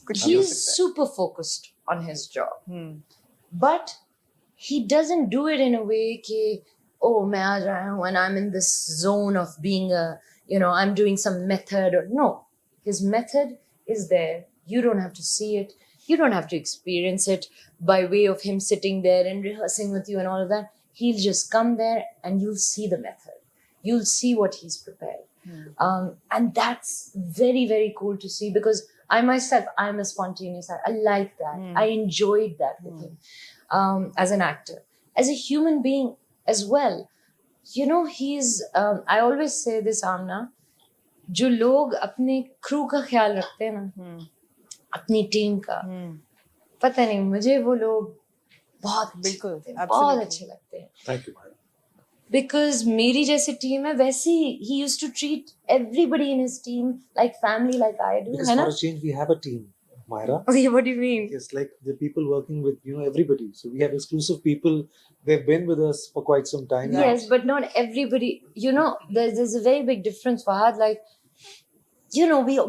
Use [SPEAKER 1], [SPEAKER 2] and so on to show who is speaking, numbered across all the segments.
[SPEAKER 1] कुछ
[SPEAKER 2] He's super focused on his job, but he doesn't do it in a way कि oh मैं आ रहा हूँ and I'm in this zone of being a I'm doing some method or no. His method is there. You don't have to see it. You don't have to experience it by way of him sitting there and rehearsing with you and all of that. He'll just come there and you'll see the method. You'll see what he's prepared. And that's very, very cool to see because I myself, I'm a spontaneous actor. I like that. I enjoyed that with him as an actor. As a human being as well. He's, I always say this, Amna, जो लोग अपने crew का ख्याल रखते हैं ना अपनी team का पता नहीं मुझे वो लोग बहुत अच्छे लगते हैं
[SPEAKER 3] Thank you.
[SPEAKER 2] because मेरी जैसी टीम है वैसे he used to treat everybody in his team like family like I do
[SPEAKER 3] Because
[SPEAKER 2] है
[SPEAKER 3] for
[SPEAKER 2] ना
[SPEAKER 3] a change we have a team, Myra.
[SPEAKER 2] Okay, what do you mean?
[SPEAKER 3] Yes, like the people working with everybody. So we have exclusive people. They've been with us for quite some time.
[SPEAKER 2] Yes, but not everybody. There's a very big difference, Fahad. Like,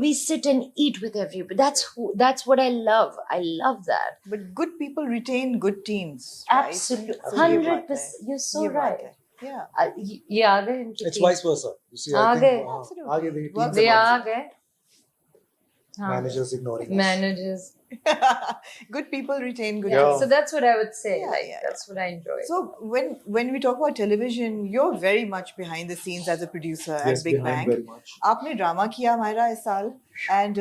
[SPEAKER 2] we sit and eat with everybody. That's what I love. I love that.
[SPEAKER 1] But good people retain good teams. Right?
[SPEAKER 2] Absolutely,
[SPEAKER 1] So ये बात
[SPEAKER 2] 100%.
[SPEAKER 1] है।
[SPEAKER 2] You're so
[SPEAKER 1] ये बात
[SPEAKER 2] right.
[SPEAKER 1] है। Yeah.
[SPEAKER 2] ये आ गए इनकी
[SPEAKER 3] It's
[SPEAKER 2] team.
[SPEAKER 3] vice versa. You see, I
[SPEAKER 2] आगे।
[SPEAKER 3] think
[SPEAKER 1] Absolutely.
[SPEAKER 3] आगे the
[SPEAKER 1] Well,
[SPEAKER 3] teams
[SPEAKER 2] They
[SPEAKER 3] are
[SPEAKER 2] आ गए. हाँ.
[SPEAKER 3] managers ignoring us.
[SPEAKER 2] Managers.
[SPEAKER 1] Good people retain good
[SPEAKER 2] Yeah.
[SPEAKER 1] teams.
[SPEAKER 2] So that's what I would say.
[SPEAKER 1] Yeah,
[SPEAKER 2] That's what I enjoy.
[SPEAKER 1] So when we talk about television, you're very much behind the scenes as a producer at
[SPEAKER 3] Yes,
[SPEAKER 1] Big
[SPEAKER 3] behind
[SPEAKER 1] Bang.
[SPEAKER 3] very much.
[SPEAKER 1] आपने drama किया Myra इस साल, and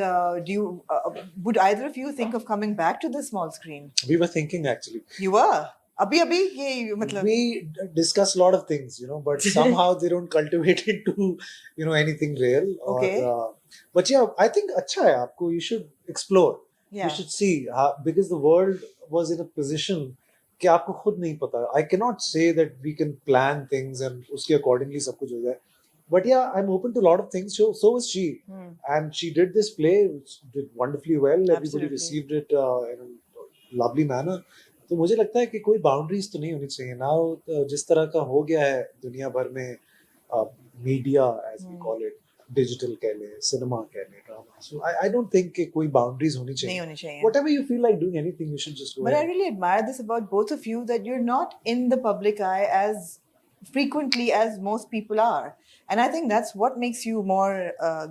[SPEAKER 1] would either of you think of coming back to the small screen?
[SPEAKER 3] We were thinking actually.
[SPEAKER 1] You were. अभी ये मतलब.
[SPEAKER 3] We discuss a lot of things, but somehow they don't cultivate into anything real.
[SPEAKER 1] Okay.
[SPEAKER 3] But yeah, I think अच्छा है आपको. You should explore.
[SPEAKER 1] Yeah.
[SPEAKER 3] You should see because the world was in a position कि आपको खुद नहीं पता. I cannot say that we can plan things and उसके accordingly सब कुछ हो जाए. But yeah, I'm open to a lot of things. So was she, and she did this play, which did wonderfully well. Everybody
[SPEAKER 1] Absolutely.
[SPEAKER 3] received it in a lovely manner. तो मुझे लगता है कि कोई बाउंड्रीज तो नहीं होनी चाहिए. नाउ जिस तरह का हो गया है दुनिया भर में media as we call it, digital कह ले, सिनेमा कह ले, drama, so I don't think कि कोई बाउंड्रीज होनी
[SPEAKER 1] नहीं
[SPEAKER 3] चाहिए.
[SPEAKER 1] होनी चाहिए.
[SPEAKER 3] Whatever you feel like doing, anything, you should just go
[SPEAKER 1] But I
[SPEAKER 3] ahead.
[SPEAKER 1] really admire this about both of you, that you're not in the public eye as frequently as most people are, and I think that's what makes you more,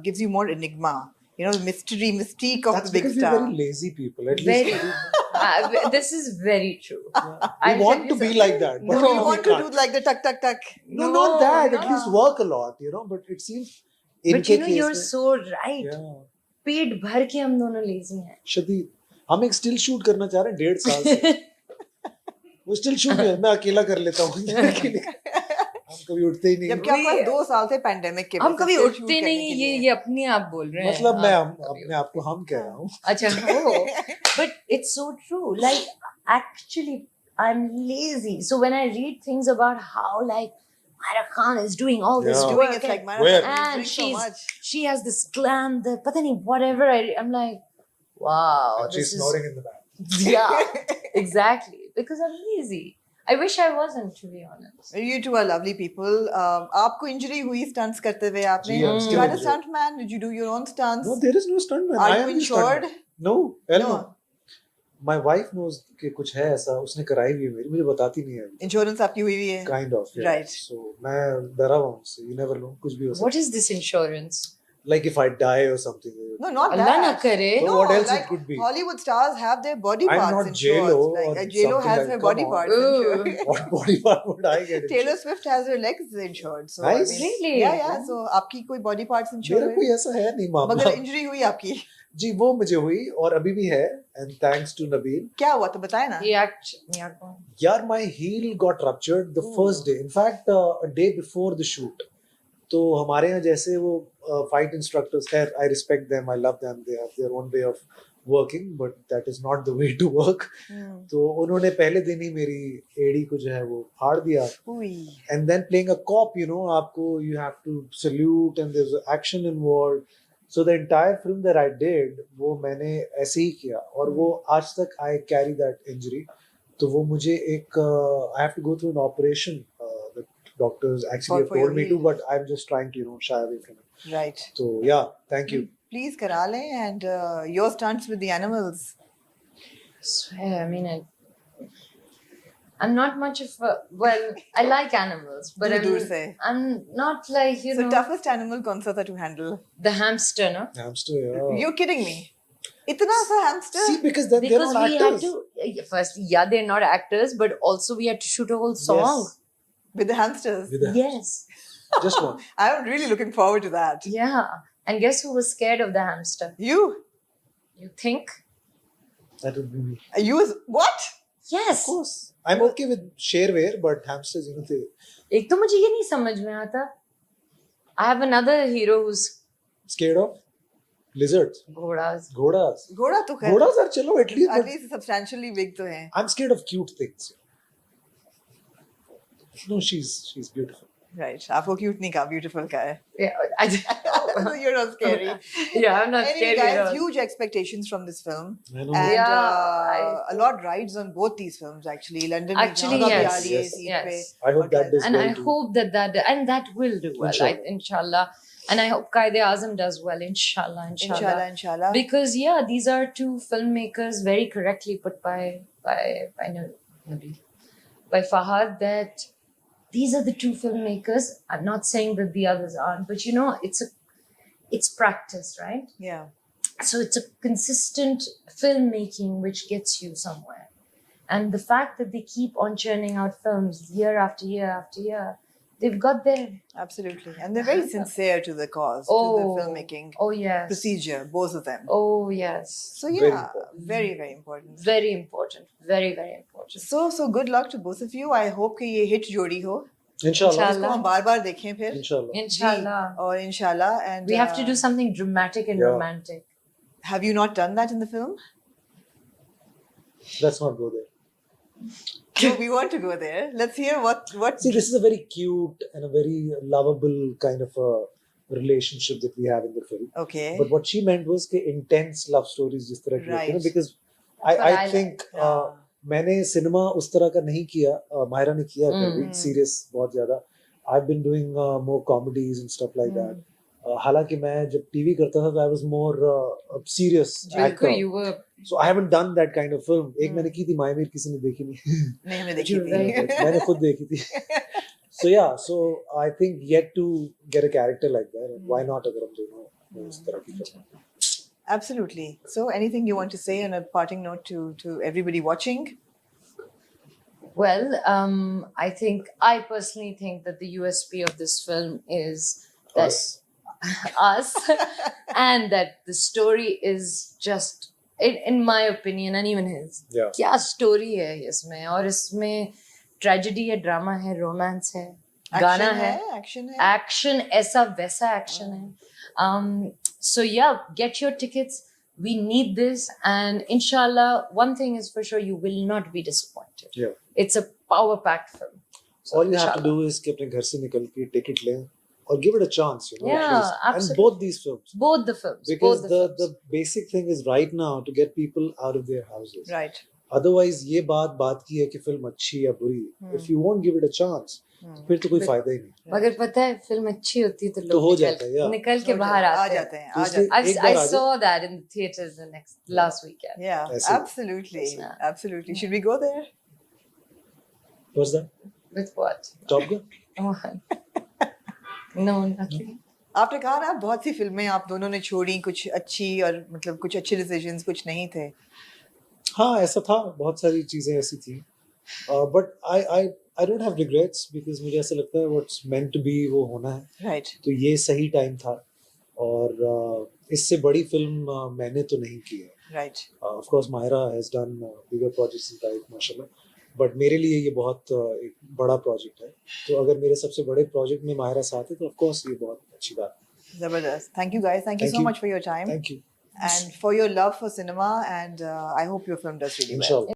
[SPEAKER 1] gives you more enigma. The mystique of
[SPEAKER 3] That's
[SPEAKER 1] the big
[SPEAKER 3] because
[SPEAKER 1] star.
[SPEAKER 3] we're very lazy people. At
[SPEAKER 2] Very.
[SPEAKER 3] least
[SPEAKER 2] This is very true.
[SPEAKER 3] we want to be like that. But
[SPEAKER 1] No,
[SPEAKER 3] we
[SPEAKER 1] you want to
[SPEAKER 3] can't.
[SPEAKER 1] do like the tuck tuck tuck.
[SPEAKER 3] No, not that. At least work a lot, But it seems.
[SPEAKER 2] But
[SPEAKER 3] इनके case
[SPEAKER 2] you're
[SPEAKER 3] में-
[SPEAKER 2] so right.
[SPEAKER 3] Yeah.
[SPEAKER 2] पेट भर के हम दोनों lazy हैं.
[SPEAKER 3] शदीद. हम एक स्टिल शूट करना चाह रहे हैं 1.5 साल से. वो स्टिल शूट है, मैं अकेला कर लेता हूँ. हम कभी उठते ही नहीं.
[SPEAKER 1] जबकि आपके पास 2 साल से पैंडेमिक के
[SPEAKER 2] हम
[SPEAKER 1] वजह
[SPEAKER 2] कभी
[SPEAKER 1] से shoot
[SPEAKER 2] उठते
[SPEAKER 1] करने
[SPEAKER 2] नहीं.
[SPEAKER 1] के
[SPEAKER 2] ये
[SPEAKER 1] लिए।
[SPEAKER 2] ये अपने आप बोल रहे हैं.
[SPEAKER 3] मतलब मैं
[SPEAKER 2] आप कभी
[SPEAKER 3] अपने आप को हम कह रहा हूँ.
[SPEAKER 2] अच्छा हो. But it's so true. Like actually, I'm lazy. So when I read things about how Myra Khan is doing all this
[SPEAKER 3] Yeah.
[SPEAKER 2] work,
[SPEAKER 1] Doing it like
[SPEAKER 3] Where?
[SPEAKER 1] Myra,
[SPEAKER 2] and
[SPEAKER 1] so much.
[SPEAKER 2] she has this glam, the pata nahi, whatever. I'm like, wow,
[SPEAKER 3] And she's
[SPEAKER 2] this is
[SPEAKER 3] snoring in the back.
[SPEAKER 2] yeah, exactly. Because I'm lazy. I wish I wasn't, to be honest.
[SPEAKER 1] You two are lovely people. आपको injury हुई stunts करते हुए आपने?
[SPEAKER 3] जी, I'm
[SPEAKER 1] You
[SPEAKER 3] still
[SPEAKER 1] had a
[SPEAKER 3] injured.
[SPEAKER 1] stunt man? Did you do your own stunts?
[SPEAKER 3] No, there is no stuntman.
[SPEAKER 1] Are
[SPEAKER 3] I
[SPEAKER 1] you
[SPEAKER 3] am the
[SPEAKER 1] insured?
[SPEAKER 3] stuntman. No, hell
[SPEAKER 1] No.
[SPEAKER 3] no. My wife knows कि कुछ है ऐसा, उसने कराई हुई है मेरी, मुझे बताती नहीं है.
[SPEAKER 1] इंश्योरेंस आपकी हुई हुई है?
[SPEAKER 3] Kind of, yeah.
[SPEAKER 1] Right.
[SPEAKER 3] So मैं डरा हुआ हूँ उससे. You never know, कुछ भी हो सकता
[SPEAKER 2] What is this insurance?
[SPEAKER 3] है. Like if I die or something.
[SPEAKER 1] No, not
[SPEAKER 2] Allah na
[SPEAKER 1] that.
[SPEAKER 2] करे.
[SPEAKER 3] So
[SPEAKER 1] No,
[SPEAKER 3] what else
[SPEAKER 1] like
[SPEAKER 3] it could be?
[SPEAKER 1] Hollywood stars have their body
[SPEAKER 3] I'm
[SPEAKER 1] parts
[SPEAKER 3] not
[SPEAKER 1] insured.
[SPEAKER 3] J-Lo
[SPEAKER 1] Like
[SPEAKER 3] or
[SPEAKER 1] J-Lo
[SPEAKER 3] something
[SPEAKER 1] has
[SPEAKER 3] like-
[SPEAKER 1] her
[SPEAKER 3] come
[SPEAKER 1] body
[SPEAKER 3] on.
[SPEAKER 1] parts insured.
[SPEAKER 3] What body part would I get?
[SPEAKER 1] Taylor
[SPEAKER 3] insured?
[SPEAKER 1] Swift has her legs insured. So
[SPEAKER 3] Nice.
[SPEAKER 1] I mean,
[SPEAKER 2] Really?
[SPEAKER 1] Yeah. So आपकी कोई body parts insured
[SPEAKER 3] मेरा
[SPEAKER 1] है?
[SPEAKER 3] कोई ऐसा है नहीं मामला.
[SPEAKER 1] मगर इंजरी हुई आपकी?
[SPEAKER 3] जी वो मुझे हुई और अभी भी है. And thanks to Nabeel.
[SPEAKER 1] क्या हुआ तो बताए ना.
[SPEAKER 3] यार my heel got ruptured the first day. In fact, a day before the shoot. तो हमारे यहाँ जैसे वो fight instructors, खैर I respect them, I love them, they have their own way of working, but that is not the way to work. तो उन्होंने पहले दिन ही मेरी एड़ी को जो है वो फाड़ दिया. And then playing a cop, आपको you have to salute and there's action involved. So the entire film that I did, वो मैंने ऐसे ही किया और वो आज तक I carry that injury. तो वो मुझे एक I have to go through an operation. The doctors actually have
[SPEAKER 1] For your
[SPEAKER 3] told me
[SPEAKER 1] heel.
[SPEAKER 3] to, but I'm just trying to shy away from it.
[SPEAKER 1] Right.
[SPEAKER 3] So yeah, thank you.
[SPEAKER 1] please करा लें, and your stunts with the animals.
[SPEAKER 2] Swear, I mean, I'm not much of a, well, I like animals, but
[SPEAKER 1] दूर से.
[SPEAKER 2] I'm not like, you
[SPEAKER 1] So
[SPEAKER 2] know,
[SPEAKER 1] toughest animal कौन सा था to handle?
[SPEAKER 2] the hamster, no?
[SPEAKER 3] Hamster, yeah.
[SPEAKER 1] You're kidding me. इतना सा hamster?
[SPEAKER 3] See, because then they're
[SPEAKER 2] Because
[SPEAKER 3] not
[SPEAKER 2] we
[SPEAKER 3] actors.
[SPEAKER 2] had to, first, yeah, they're not actors, but also we had to shoot a whole song.
[SPEAKER 3] Yes.
[SPEAKER 1] With the hamsters?
[SPEAKER 3] With the
[SPEAKER 2] Yes.
[SPEAKER 3] just one.
[SPEAKER 1] I'm really looking forward to that.
[SPEAKER 2] Yeah. And guess who was scared of the hamster?
[SPEAKER 1] You?
[SPEAKER 2] You think?
[SPEAKER 3] That would be me.
[SPEAKER 1] You was what?
[SPEAKER 2] Yes.
[SPEAKER 3] Of course. I'm okay with shareware, but hamsters, you know, they
[SPEAKER 2] एक तो मुझे ये नहीं समझ में आता. I have another hero who's
[SPEAKER 3] scared of lizards,
[SPEAKER 2] घोड़ास.
[SPEAKER 3] ghodas.
[SPEAKER 1] घोड़ा तो खैर.
[SPEAKER 3] Ghodas are chalo at least.
[SPEAKER 1] At
[SPEAKER 3] But
[SPEAKER 1] least substantially big तो हैं.
[SPEAKER 3] I'm scared of cute things. No, she's beautiful.
[SPEAKER 1] Right. आपको cute नहीं कहा, beautiful का है.
[SPEAKER 2] Yeah,
[SPEAKER 1] So you're not scary.
[SPEAKER 2] yeah, I'm not
[SPEAKER 1] Anyway,
[SPEAKER 2] scared
[SPEAKER 1] guys,
[SPEAKER 2] at all.
[SPEAKER 1] huge expectations from this film.
[SPEAKER 3] I know.
[SPEAKER 1] And
[SPEAKER 2] Yeah,
[SPEAKER 1] a lot rides on both these films actually. London
[SPEAKER 2] Actually,
[SPEAKER 1] में
[SPEAKER 2] yes,
[SPEAKER 1] जाना भी आ रही है
[SPEAKER 3] yes,
[SPEAKER 1] seat
[SPEAKER 2] yes.
[SPEAKER 1] पे.
[SPEAKER 3] I hope that does
[SPEAKER 2] And
[SPEAKER 3] well
[SPEAKER 2] I
[SPEAKER 3] too.
[SPEAKER 2] hope that will do well,
[SPEAKER 3] Inshallah.
[SPEAKER 2] inshallah. And I hope Qaid Azam does well, inshallah.
[SPEAKER 1] Inshallah.
[SPEAKER 2] Because yeah, these are two filmmakers very correctly put by Nabi, by Fahad, that these are the two filmmakers. I'm not saying that the others aren't, but you know, it's practice, right?
[SPEAKER 1] Yeah.
[SPEAKER 2] So it's a consistent filmmaking which gets you somewhere. And the fact that they keep on churning out films year after year after year, they've got their
[SPEAKER 1] Absolutely. And they're very sincere to the cause, to the filmmaking
[SPEAKER 2] yes,
[SPEAKER 1] procedure, both of them.
[SPEAKER 2] oh yes,
[SPEAKER 1] So
[SPEAKER 3] Very
[SPEAKER 1] yeah,
[SPEAKER 3] important.
[SPEAKER 1] very, very important.
[SPEAKER 2] very important, very very important.
[SPEAKER 1] So good luck to both of you. I hope कि ये hit जोड़ी हो.
[SPEAKER 3] Inshallah.
[SPEAKER 1] इसको हम बार-बार देखें फिर.
[SPEAKER 3] Inshallah.
[SPEAKER 2] Inshallah,
[SPEAKER 1] और inshallah. And
[SPEAKER 2] we have to do something dramatic and
[SPEAKER 3] Yeah.
[SPEAKER 2] romantic.
[SPEAKER 1] Have you not done that in the film?
[SPEAKER 3] Let's not go there.
[SPEAKER 1] No, we want to go there. Let's hear what.
[SPEAKER 3] See, this is a very cute and a very lovable kind of a relationship that we have in the film.
[SPEAKER 1] Okay.
[SPEAKER 3] But what she meant was कि intense love stories जिस तरह की होती है ना,
[SPEAKER 1] Right.
[SPEAKER 3] because
[SPEAKER 2] But
[SPEAKER 3] I
[SPEAKER 2] I
[SPEAKER 3] think
[SPEAKER 1] Yeah.
[SPEAKER 3] मैंने cinema उस तरह का नहीं किया, मायरा ने किया कभी
[SPEAKER 1] Mm.
[SPEAKER 3] सीरियस बहुत ज्यादा. I've been doing more comedies and stuff like that. हालांकि मैं जब टीवी करता था, I was more serious actor.
[SPEAKER 2] You were
[SPEAKER 3] So I haven't done that kind of film. एक
[SPEAKER 1] Mm.
[SPEAKER 3] मैंने की थी मायवीर, किसी ने देखी नहीं.
[SPEAKER 1] नहीं हमने देखी
[SPEAKER 2] You're
[SPEAKER 1] थी.
[SPEAKER 2] right.
[SPEAKER 3] मैंने खुद देखी थी. So yeah, so I think yet to get a character like that, and why not अगर हम दोनों इस तरह की film.
[SPEAKER 1] Absolutely. So anything you want to say on a parting note to everybody watching?
[SPEAKER 2] well. I think I personally think that the USP of this film is that
[SPEAKER 3] Us.
[SPEAKER 2] us and that the story is just in my opinion and even his
[SPEAKER 3] Yeah.
[SPEAKER 2] क्या story है इसमें और इसमें tragedy है drama है romance है गाना है
[SPEAKER 1] Action है.
[SPEAKER 2] action ऐसा वैसा action है so yeah, get your tickets, we need this, and inshallah one thing is for sure, you will not be disappointed.
[SPEAKER 3] Yeah.
[SPEAKER 2] It's a power packed film. So,
[SPEAKER 3] All you have to
[SPEAKER 2] inshallah.
[SPEAKER 3] do is कि अपने घर से निकल के ticket लें or give it a chance, you know. at
[SPEAKER 2] Yeah,
[SPEAKER 3] least. And
[SPEAKER 2] absolutely.
[SPEAKER 3] both these films.
[SPEAKER 2] both the films
[SPEAKER 3] Because
[SPEAKER 2] both the films.
[SPEAKER 3] the basic thing is right now to get people out of their houses.
[SPEAKER 1] Right.
[SPEAKER 3] Otherwise ये बात की है कि film अच्छी या बुरी. If you won't give it a chance, फिर तो कोई फायदा ही नहीं.
[SPEAKER 2] मगर पता है फिल्म अच्छी होती है तो
[SPEAKER 3] तो
[SPEAKER 2] लोग
[SPEAKER 3] हो जाता है, yeah.
[SPEAKER 2] निकल के
[SPEAKER 1] हो
[SPEAKER 2] बाहर
[SPEAKER 1] जाते- आ
[SPEAKER 2] आते
[SPEAKER 1] जाते
[SPEAKER 2] हैं.
[SPEAKER 1] हैं.
[SPEAKER 3] तो
[SPEAKER 1] आ
[SPEAKER 3] इसलिए
[SPEAKER 1] जाते हैं.
[SPEAKER 3] एक बार
[SPEAKER 2] I
[SPEAKER 3] uh
[SPEAKER 2] saw that in the theaters last weekend.
[SPEAKER 1] Yeah.
[SPEAKER 3] ऐसे ही.
[SPEAKER 1] Absolutely.
[SPEAKER 2] Yeah.
[SPEAKER 1] Absolutely. Should we go there?
[SPEAKER 3] What's that?
[SPEAKER 2] With what?
[SPEAKER 3] Top Gun?
[SPEAKER 2] Oh, no, nothing.
[SPEAKER 1] आपने कहा ना बहुत सी फिल्में आप दोनों ने छोड़ी, कुछ अच्छी और मतलब कुछ अच्छे डिसीजंस, कुछ नहीं थे.
[SPEAKER 3] हाँ ऐसा था, बहुत सारी चीजें ऐसी थी. But I don't have regrets because मुझे ऐसा लगता है what's meant to be वो होना है.
[SPEAKER 1] Right.
[SPEAKER 3] तो ये सही टाइम था और इससे बड़ी फिल्म मैंने तो नहीं की है.
[SPEAKER 1] Right.
[SPEAKER 3] Of course Myra has done bigger projects in life, माशाल्लाह. बट मेरे लिए ये बहुत एक बड़ा प्रोजेक्ट है. तो अगर मेरे सबसे बड़े प्रोजेक्ट में माहिरा साथ है तो ऑफ कोर्स ये बहुत अच्छी बात है.
[SPEAKER 1] Zabardast. Thank you guys. Thank you
[SPEAKER 3] Thank
[SPEAKER 1] so
[SPEAKER 3] you.
[SPEAKER 1] much for your time
[SPEAKER 3] thank you.
[SPEAKER 1] and for your love for cinema, and I hope your film does really well.
[SPEAKER 3] इंशाल्लाह.